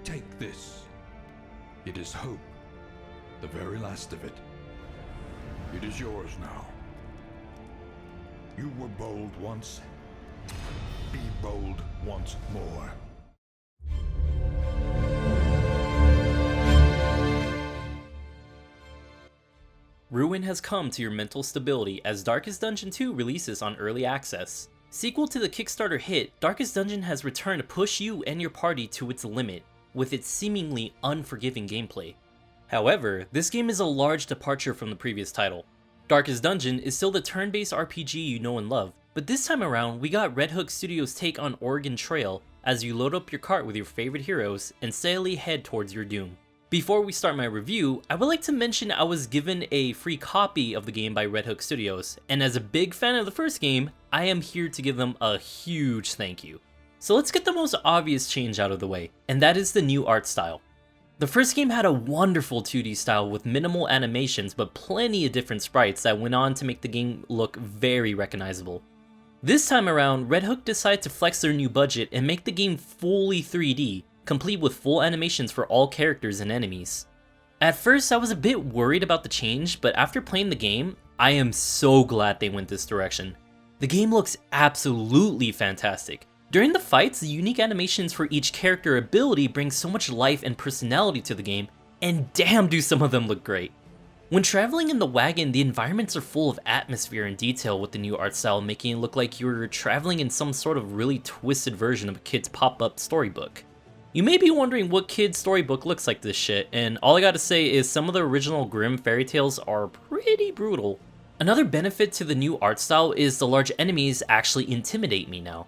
Take this. It is hope, the very last of it. It is yours now. You were bold once. Be bold once more. Ruin has come to your mental stability as Darkest Dungeon 2 releases on early access. Sequel to the Kickstarter hit, Darkest Dungeon has returned to push you and your party to its limit, with its seemingly unforgiving gameplay. However, this game is a large departure from the previous title. Darkest Dungeon is still the turn-based RPG you know and love, but this time around we got Red Hook Studios' take on Oregon Trail as you load up your cart with your favorite heroes and steadily head towards your doom. Before we start my review, I would like to mention I was given a free copy of the game by Red Hook Studios, and as a big fan of the first game, I am here to give them a huge thank you. So let's get the most obvious change out of the way, and that is the new art style. The first game had a wonderful 2D style with minimal animations but plenty of different sprites that went on to make the game look very recognizable. This time around, Red Hook decided to flex their new budget and make the game fully 3D, complete with full animations for all characters and enemies. At first I was a bit worried about the change, but after playing the game, I am so glad they went this direction. The game looks absolutely fantastic. During the fights, the unique animations for each character ability bring so much life and personality to the game, and damn do some of them look great. When traveling in the wagon, the environments are full of atmosphere and detail with the new art style, making it look like you're traveling in some sort of really twisted version of a kid's pop-up storybook. You may be wondering what kid's storybook looks like this shit, and all I gotta say is some of the original Grimm fairy tales are pretty brutal. Another benefit to the new art style is the large enemies actually intimidate me now.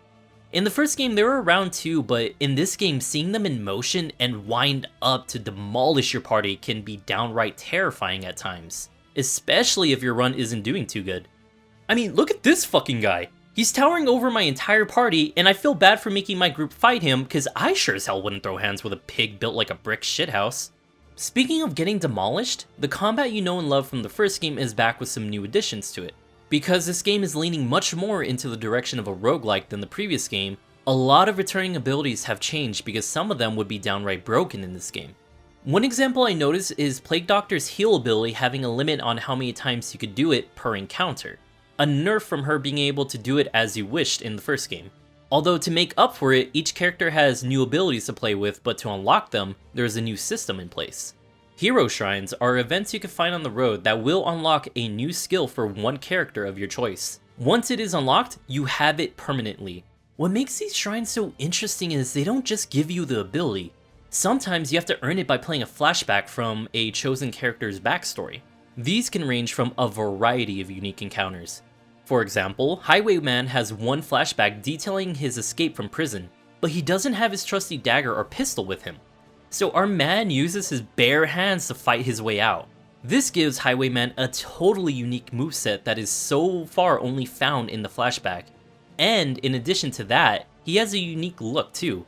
In the first game they were around too, but in this game seeing them in motion and wind up to demolish your party can be downright terrifying at times, especially if your run isn't doing too good. I mean, look at this fucking guy! He's towering over my entire party, and I feel bad for making my group fight him, cause I sure as hell wouldn't throw hands with a pig built like a brick shithouse. Speaking of getting demolished, the combat you know and love from the first game is back with some new additions to it. Because this game is leaning much more into the direction of a roguelike than the previous game, a lot of returning abilities have changed because some of them would be downright broken in this game. One example I noticed is Plague Doctor's heal ability having a limit on how many times you could do it per encounter. A nerf from her being able to do it as you wished in the first game. Although to make up for it, each character has new abilities to play with, but to unlock them, there is a new system in place. Hero Shrines are events you can find on the road that will unlock a new skill for one character of your choice. Once it is unlocked, you have it permanently. What makes these shrines so interesting is they don't just give you the ability. Sometimes you have to earn it by playing a flashback from a chosen character's backstory. These can range from a variety of unique encounters. For example, Highwayman has one flashback detailing his escape from prison, but he doesn't have his trusty dagger or pistol with him. So our man uses his bare hands to fight his way out. This gives Highwayman a totally unique moveset that is so far only found in the flashback. And in addition to that, he has a unique look too.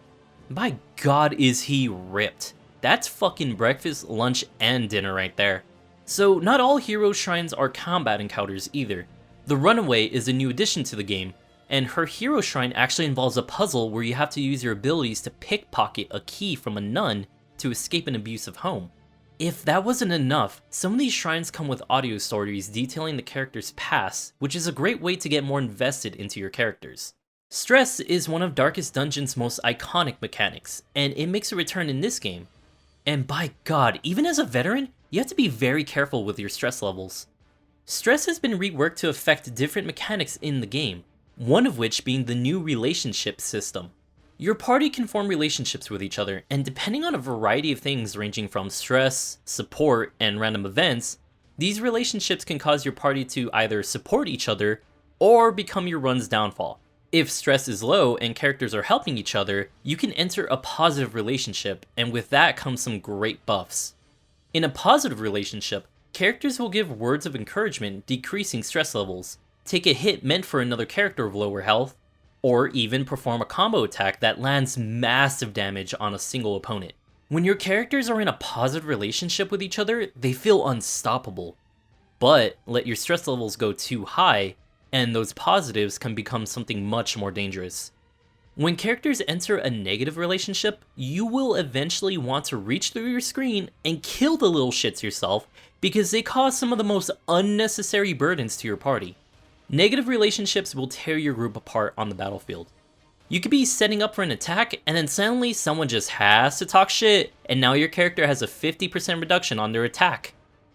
My god is he ripped. That's fucking breakfast, lunch, and dinner right there. So not all hero shrines are combat encounters either. The Runaway is a new addition to the game, and her hero shrine actually involves a puzzle where you have to use your abilities to pickpocket a key from a nun to escape an abusive home. If that wasn't enough, some of these shrines come with audio stories detailing the character's past, which is a great way to get more invested into your characters. Stress is one of Darkest Dungeon's most iconic mechanics, and it makes a return in this game. And by god, even as a veteran, you have to be very careful with your stress levels. Stress has been reworked to affect different mechanics in the game, one of which being the new relationship system. Your party can form relationships with each other, and depending on a variety of things ranging from stress, support, and random events, these relationships can cause your party to either support each other or become your run's downfall. If stress is low and characters are helping each other, you can enter a positive relationship, and with that comes some great buffs. In a positive relationship, characters will give words of encouragement, decreasing stress levels, take a hit meant for another character of lower health, or even perform a combo attack that lands massive damage on a single opponent. When your characters are in a positive relationship with each other, they feel unstoppable. But let your stress levels go too high, and those positives can become something much more dangerous. When characters enter a negative relationship, you will eventually want to reach through your screen and kill the little shits yourself because they cause some of the most unnecessary burdens to your party. Negative relationships will tear your group apart on the battlefield. You could be setting up for an attack and then suddenly someone just has to talk shit and now your character has a 50% reduction on their attack.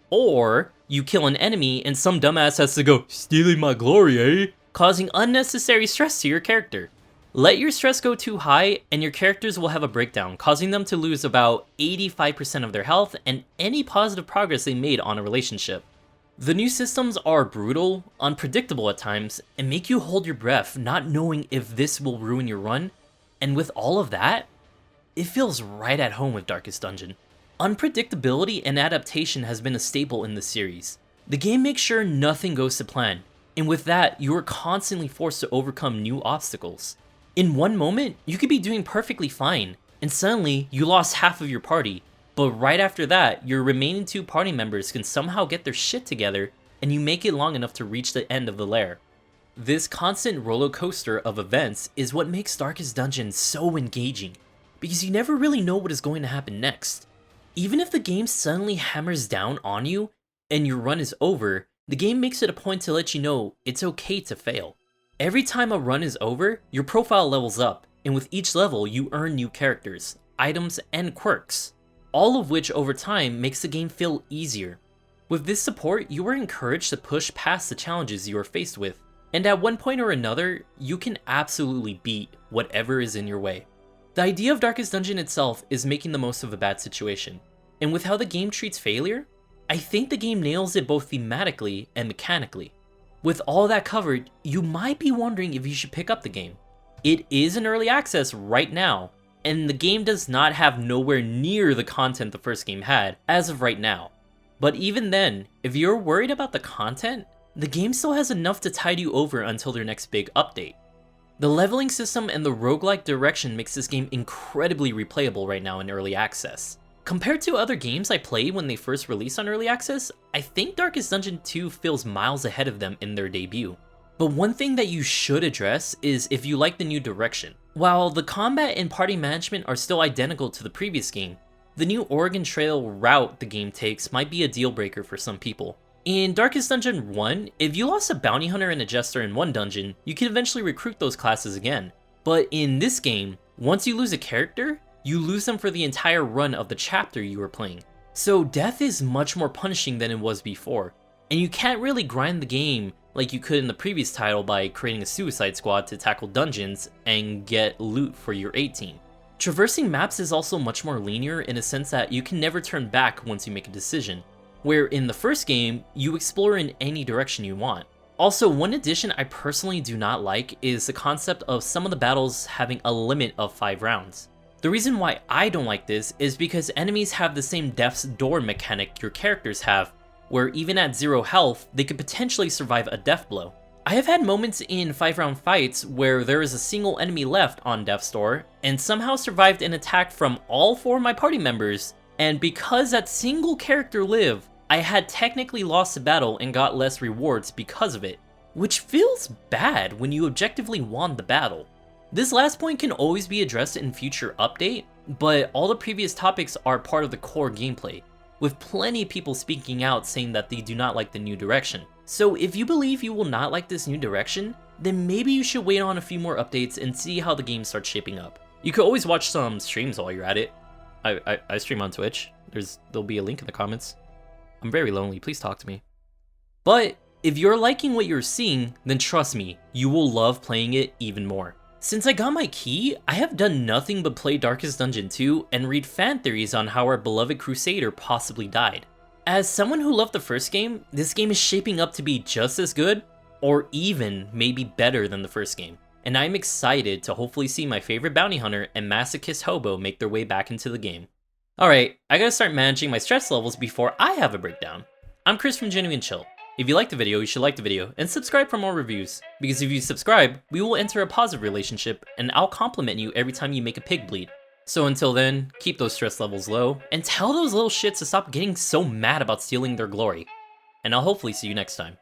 Or you kill an enemy and some dumbass has to go, "Stealing my glory, eh?" causing unnecessary stress to your character. Let your stress go too high and your characters will have a breakdown, causing them to lose about 85% of their health and any positive progress they made on a relationship. The new systems are brutal, unpredictable at times, and make you hold your breath not knowing if this will ruin your run, and with all of that, it feels right at home with Darkest Dungeon. Unpredictability and adaptation has been a staple in the series. The game makes sure nothing goes to plan, and with that, you are constantly forced to overcome new obstacles. In one moment, you could be doing perfectly fine, and suddenly you lost half of your party, but right after that, your remaining 2 party members can somehow get their shit together, and you make it long enough to reach the end of the lair. This constant roller coaster of events is what makes Darkest Dungeon so engaging, because you never really know what is going to happen next. Even if the game suddenly hammers down on you, and your run is over, the game makes it a point to let you know it's okay to fail. Every time a run is over, your profile levels up, and with each level you earn new characters, items, and quirks, all of which over time makes the game feel easier. With this support, you are encouraged to push past the challenges you are faced with, and at one point or another, you can absolutely beat whatever is in your way. The idea of Darkest Dungeon itself is making the most of a bad situation, and with how the game treats failure, I think the game nails it both thematically and mechanically. With all that covered, you might be wondering if you should pick up the game. It is in early access right now, and the game does not have nowhere near the content the first game had as of right now. But even then, if you're worried about the content, the game still has enough to tide you over until their next big update. The leveling system and the roguelike direction makes this game incredibly replayable right now in early access. Compared to other games I played when they first released on early access, I think Darkest Dungeon 2 feels miles ahead of them in their debut. But one thing that you should address is if you like the new direction. While the combat and party management are still identical to the previous game, the new Oregon Trail route the game takes might be a deal breaker for some people. In Darkest Dungeon 1, if you lost a bounty hunter and a jester in one dungeon, you can eventually recruit those classes again. But in this game, once you lose a character, you lose them for the entire run of the chapter you were playing. So death is much more punishing than it was before, and you can't really grind the game like you could in the previous title by creating a suicide squad to tackle dungeons and get loot for your 8 team. Traversing maps is also much more linear in a sense that you can never turn back once you make a decision, where in the first game, you explore in any direction you want. Also, one addition I personally do not like is the concept of some of the battles having a limit of 5 rounds. The reason why I don't like this is because enemies have the same death's door mechanic your characters have, where even at 0 health, they could potentially survive a death blow. I have had moments in 5-round fights where there is a single enemy left on death's door, and somehow survived an attack from all 4 of my party members, and because that single character lived, I had technically lost the battle and got less rewards because of it, which feels bad when you objectively won the battle. This last point can always be addressed in future update, but all the previous topics are part of the core gameplay, with plenty of people speaking out saying that they do not like the new direction. So if you believe you will not like this new direction, then maybe you should wait on a few more updates and see how the game starts shaping up. You could always watch some streams while you're at it. I stream on Twitch. There'll be a link in the comments. I'm very lonely, please talk to me. But if you're liking what you're seeing, then trust me, you will love playing it even more. Since I got my key, I have done nothing but play Darkest Dungeon 2 and read fan theories on how our beloved Crusader possibly died. As someone who loved the first game, this game is shaping up to be just as good, or even maybe better than the first game. And I'm excited to hopefully see my favorite bounty hunter and masochist hobo make their way back into the game. Alright, I gotta start managing my stress levels before I have a breakdown. I'm Chris from Genuine Chill. If you liked the video, you should like the video and subscribe for more reviews, because if you subscribe, we will enter a positive relationship and I'll compliment you every time you make a pig bleed. So until then, keep those stress levels low and tell those little shits to stop getting so mad about stealing their glory. And I'll hopefully see you next time.